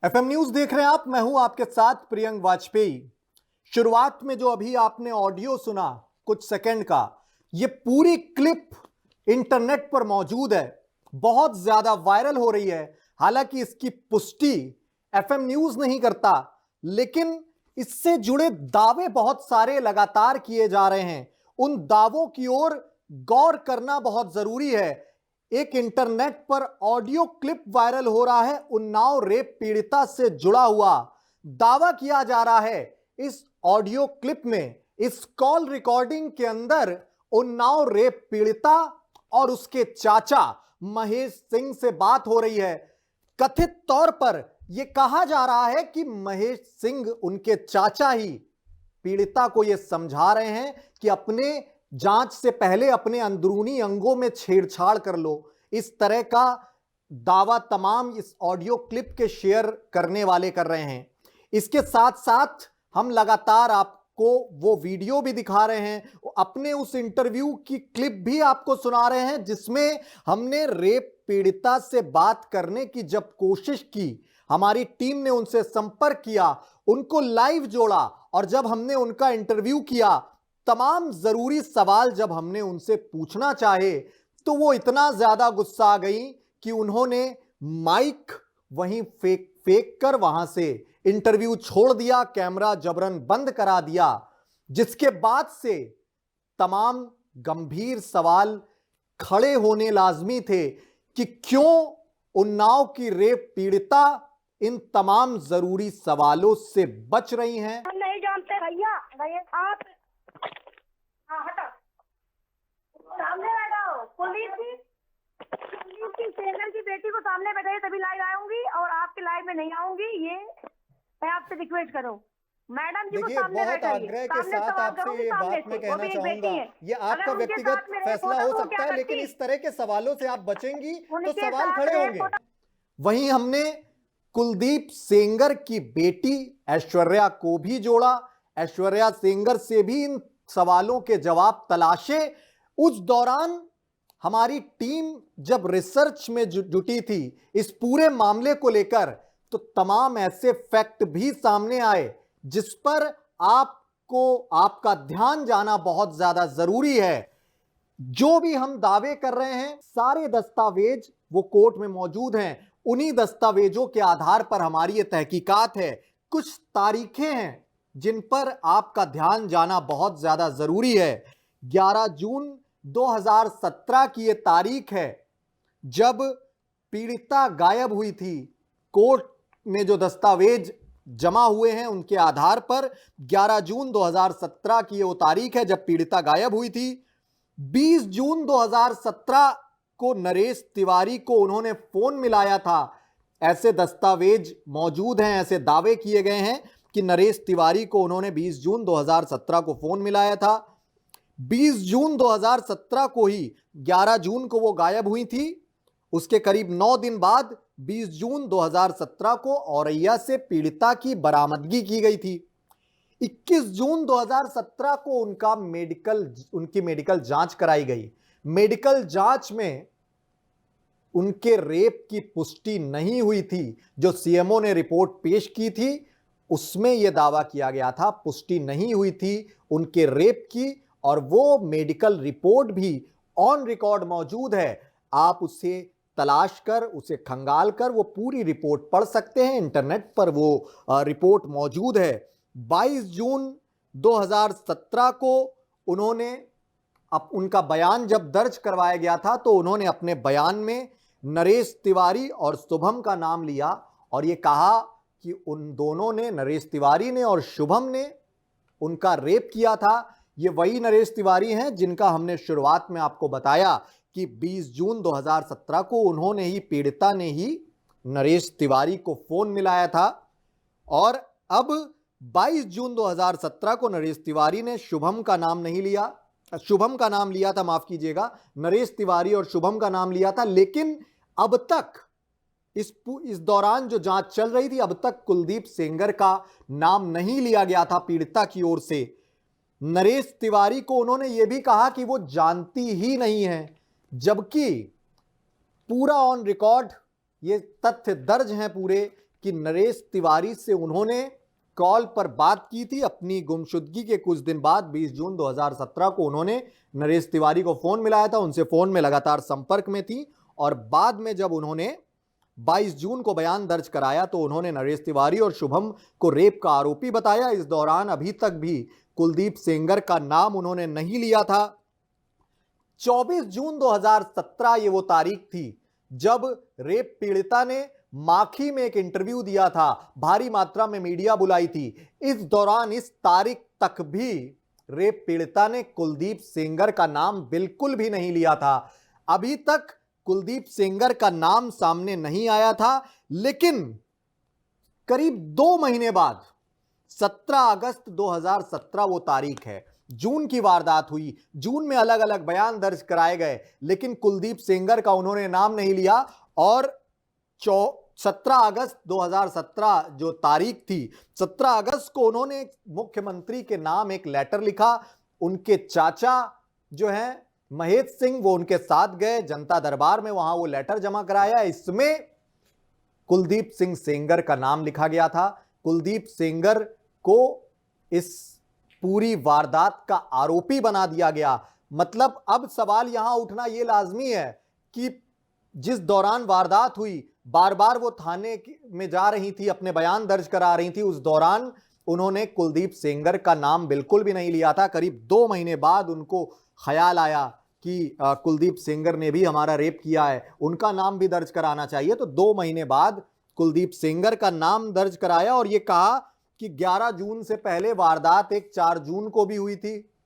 FM news देख रहे हैं आप। मैं हूं आपके साथ प्रियंक वाजपेयी। शुरुआत में जो अभी आपने ऑडियो सुना कुछ सेकंड का, ये पूरी क्लिप इंटरनेट पर मौजूद है, बहुत ज्यादा वायरल हो रही है। हालांकि इसकी पुष्टि एफएम न्यूज नहीं करता, लेकिन इससे जुड़े दावे बहुत सारे लगातार किए जा रहे हैं। उन दावों की ओर गौर करना बहुत जरूरी है। एक इंटरनेट पर ऑडियो क्लिप वायरल हो रहा है, उन्नाव रेप पीड़िता से जुड़ा हुआ। दावा किया जा रहा है इस ऑडियो क्लिप में, इस कॉल रिकॉर्डिंग के अंदर उन्नाव रेप पीड़िता और उसके चाचा महेश सिंह से बात हो रही है। कथित तौर पर यह कहा जा रहा है कि महेश सिंह उनके चाचा ही पीड़िता को यह समझा रहे हैं कि अपने जांच से पहले अपने अंदरूनी अंगों में छेड़छाड़ कर लो। इस तरह का दावा तमाम इस ऑडियो क्लिप के शेयर करने वाले कर रहे हैं। इसके साथ साथ हम लगातार आपको वो वीडियो भी दिखा रहे हैं, अपने उस इंटरव्यू की क्लिप भी आपको सुना रहे हैं जिसमें हमने रेप पीड़िता से बात करने की जब कोशिश की, हमारी टीम ने उनसे संपर्क किया, उनको लाइव जोड़ा और जब हमने उनका इंटरव्यू किया, तमाम जरूरी सवाल जब हमने उनसे पूछना चाहे तो वो इतना ज्यादा गुस्सा आ गई कि उन्होंने माइक वहीं फेंक कर वहां से इंटरव्यू छोड़ दिया, कैमरा जबरन बंद करा दिया। जिसके बाद से तमाम गंभीर सवाल खड़े होने लाजमी थे कि क्यों उन्नाव की रेप पीड़िता इन तमाम जरूरी सवालों से बच रही हैं। हम नहीं जानते भैया, आप हटो, सामने बैठाओ। पुलिस की सेना की बेटी को सामने बैठाइए तभी लाइव आऊंगी, और आपके लाइव में नहीं आऊंगी। ये मैं आपसे रिक्वेस्ट करूं, मैडम जी को सामने बैठाइए। आग्रह के साथ आपसे ये बात मैं कहना चाहूंगा, ये आपका व्यक्तिगत फैसला हो सकता है, लेकिन इस तरह के सवालों से आप बचेंगी तो सवाल खड़े होंगे। वहीं हमने कुलदीप सेंगर की बेटी ऐश्वर्या को भी जोड़ा, ऐश्वर्या सेंगर से भी इन सवालों के जवाब तलाशे। उस दौरान हमारी टीम जब रिसर्च में जुटी थी इस पूरे मामले को लेकर, तो तमाम ऐसे फैक्ट भी सामने आए जिस पर आपका ध्यान जाना बहुत ज्यादा जरूरी है। जो भी हम दावे कर रहे हैं, सारे दस्तावेज वो कोर्ट में मौजूद हैं। उन्हीं दस्तावेजों के आधार पर हमारी ये तहकीकात है। कुछ तारीखें हैं जिन पर आपका ध्यान जाना बहुत ज्यादा जरूरी है। 11 जून 2017 की ये तारीख है जब पीड़िता गायब हुई थी। कोर्ट में जो दस्तावेज जमा हुए हैं उनके आधार पर 11 जून 2017 की वो तारीख है जब पीड़िता गायब हुई थी। 20 जून 2017 को नरेश तिवारी को उन्होंने फोन मिलाया था। ऐसे दस्तावेज मौजूद हैं, ऐसे दावे किए गए हैं कि नरेश तिवारी को उन्होंने 20 जून 2017 को फोन मिलाया था। 20 जून 2017 को ही 11 जून को वो गायब हुई थी। उसके करीब 9 दिन बाद 20 जून 2017 को औरैया से पीड़िता की बरामदगी की गई थी। 21 जून 2017 को उनकी मेडिकल जांच कराई गई। मेडिकल जांच में उनके रेप की पुष्टि नहीं हुई थी। जो सीएमओ ने रिपोर्ट पेश की थी उसमें यह दावा किया गया था पुष्टि नहीं हुई थी उनके रेप की, और वो मेडिकल रिपोर्ट भी ऑन रिकॉर्ड मौजूद है। आप उसे तलाश कर, उसे खंगाल कर वो पूरी रिपोर्ट पढ़ सकते हैं। इंटरनेट पर वो रिपोर्ट मौजूद है। 22 जून 2017 को उन्होंने उनका बयान जब दर्ज करवाया गया था तो उन्होंने अपने बयान में नरेश तिवारी और शुभम का नाम लिया और ये कहा कि उन दोनों ने, नरेश तिवारी ने और शुभम ने, उनका रेप किया था। ये वही नरेश तिवारी हैं जिनका हमने शुरुआत में आपको बताया कि 20 जून 2017 को उन्होंने ही, पीड़िता ने ही नरेश तिवारी को फोन मिलाया था। और अब 22 जून 2017 को नरेश तिवारी ने शुभम का नाम नहीं लिया, शुभम का नाम लिया था, माफ कीजिएगा, नरेश तिवारी और शुभम का नाम लिया था। लेकिन अब तक इस दौरान जो जांच चल रही थी, अब तक कुलदीप सेंगर का नाम नहीं लिया गया था पीड़िता की ओर से। नरेश तिवारी को उन्होंने यह भी कहा कि वो जानती ही नहीं है, जबकि पूरा ऑन रिकॉर्ड ये तथ्य दर्ज हैं पूरे कि नरेश तिवारी से उन्होंने कॉल पर बात की थी। अपनी गुमशुदगी के कुछ दिन बाद 20 जून 2017 को उन्होंने नरेश तिवारी को फोन मिलाया था, उनसे फोन में लगातार संपर्क में थी और बाद में जब उन्होंने 22 जून को बयान दर्ज कराया तो उन्होंने नरेश तिवारी और शुभम को रेप का आरोपी बताया। इस दौरान अभी तक भी कुलदीप सेंगर का नाम उन्होंने नहीं लिया था। 24 जून 2017 ये वो तारीख थी जब रेप पीड़िता ने माखी में एक इंटरव्यू दिया था, भारी मात्रा में मीडिया बुलाई थी। इस दौरान इस तारीख तक भी रेप पीड़िता ने कुलदीप सेंगर का नाम बिल्कुल भी नहीं लिया था। अभी तक कुलदीप सेंगर का नाम सामने नहीं आया था, लेकिन करीब 2 महीने बाद 17 अगस्त 2017 वो तारीख है, जून की वारदात हुई। जून में अलग अलग बयान दर्ज कराए गए, लेकिन कुलदीप सेंगर का उन्होंने नाम नहीं लिया और 17 अगस्त 2017 जो तारीख थी, 17 अगस्त को उन्होंने मुख्यमंत्री के नाम एक लेटर लिखा। उनके चाचा जो हैं महेश सिंह, वो उनके साथ गए जनता दरबार में, वहां वो लेटर जमा कराया। इसमें कुलदीप सिंह सेंगर का नाम लिखा गया था। कुलदीप सेंगर को इस पूरी वारदात का आरोपी बना दिया गया। मतलब अब सवाल यहां उठना यह लाजमी है कि जिस दौरान वारदात हुई, बार बार वो थाने में जा रही थी, अपने बयान दर्ज करा रही थी, उस दौरान उन्होंने कुलदीप सेंगर का नाम बिल्कुल भी नहीं लिया था। करीब 2 महीने बाद उनको ख्याल आया कि कुलदीप सेंगर ने भी हमारा रेप किया है, उनका नाम भी दर्ज कराना चाहिए। तो 2 महीने बाद कुलदीप सेंगर का नाम दर्ज कराया और ये कहा कि 11 जून से पहले वारदात एक 4 जून को भी हुई थी।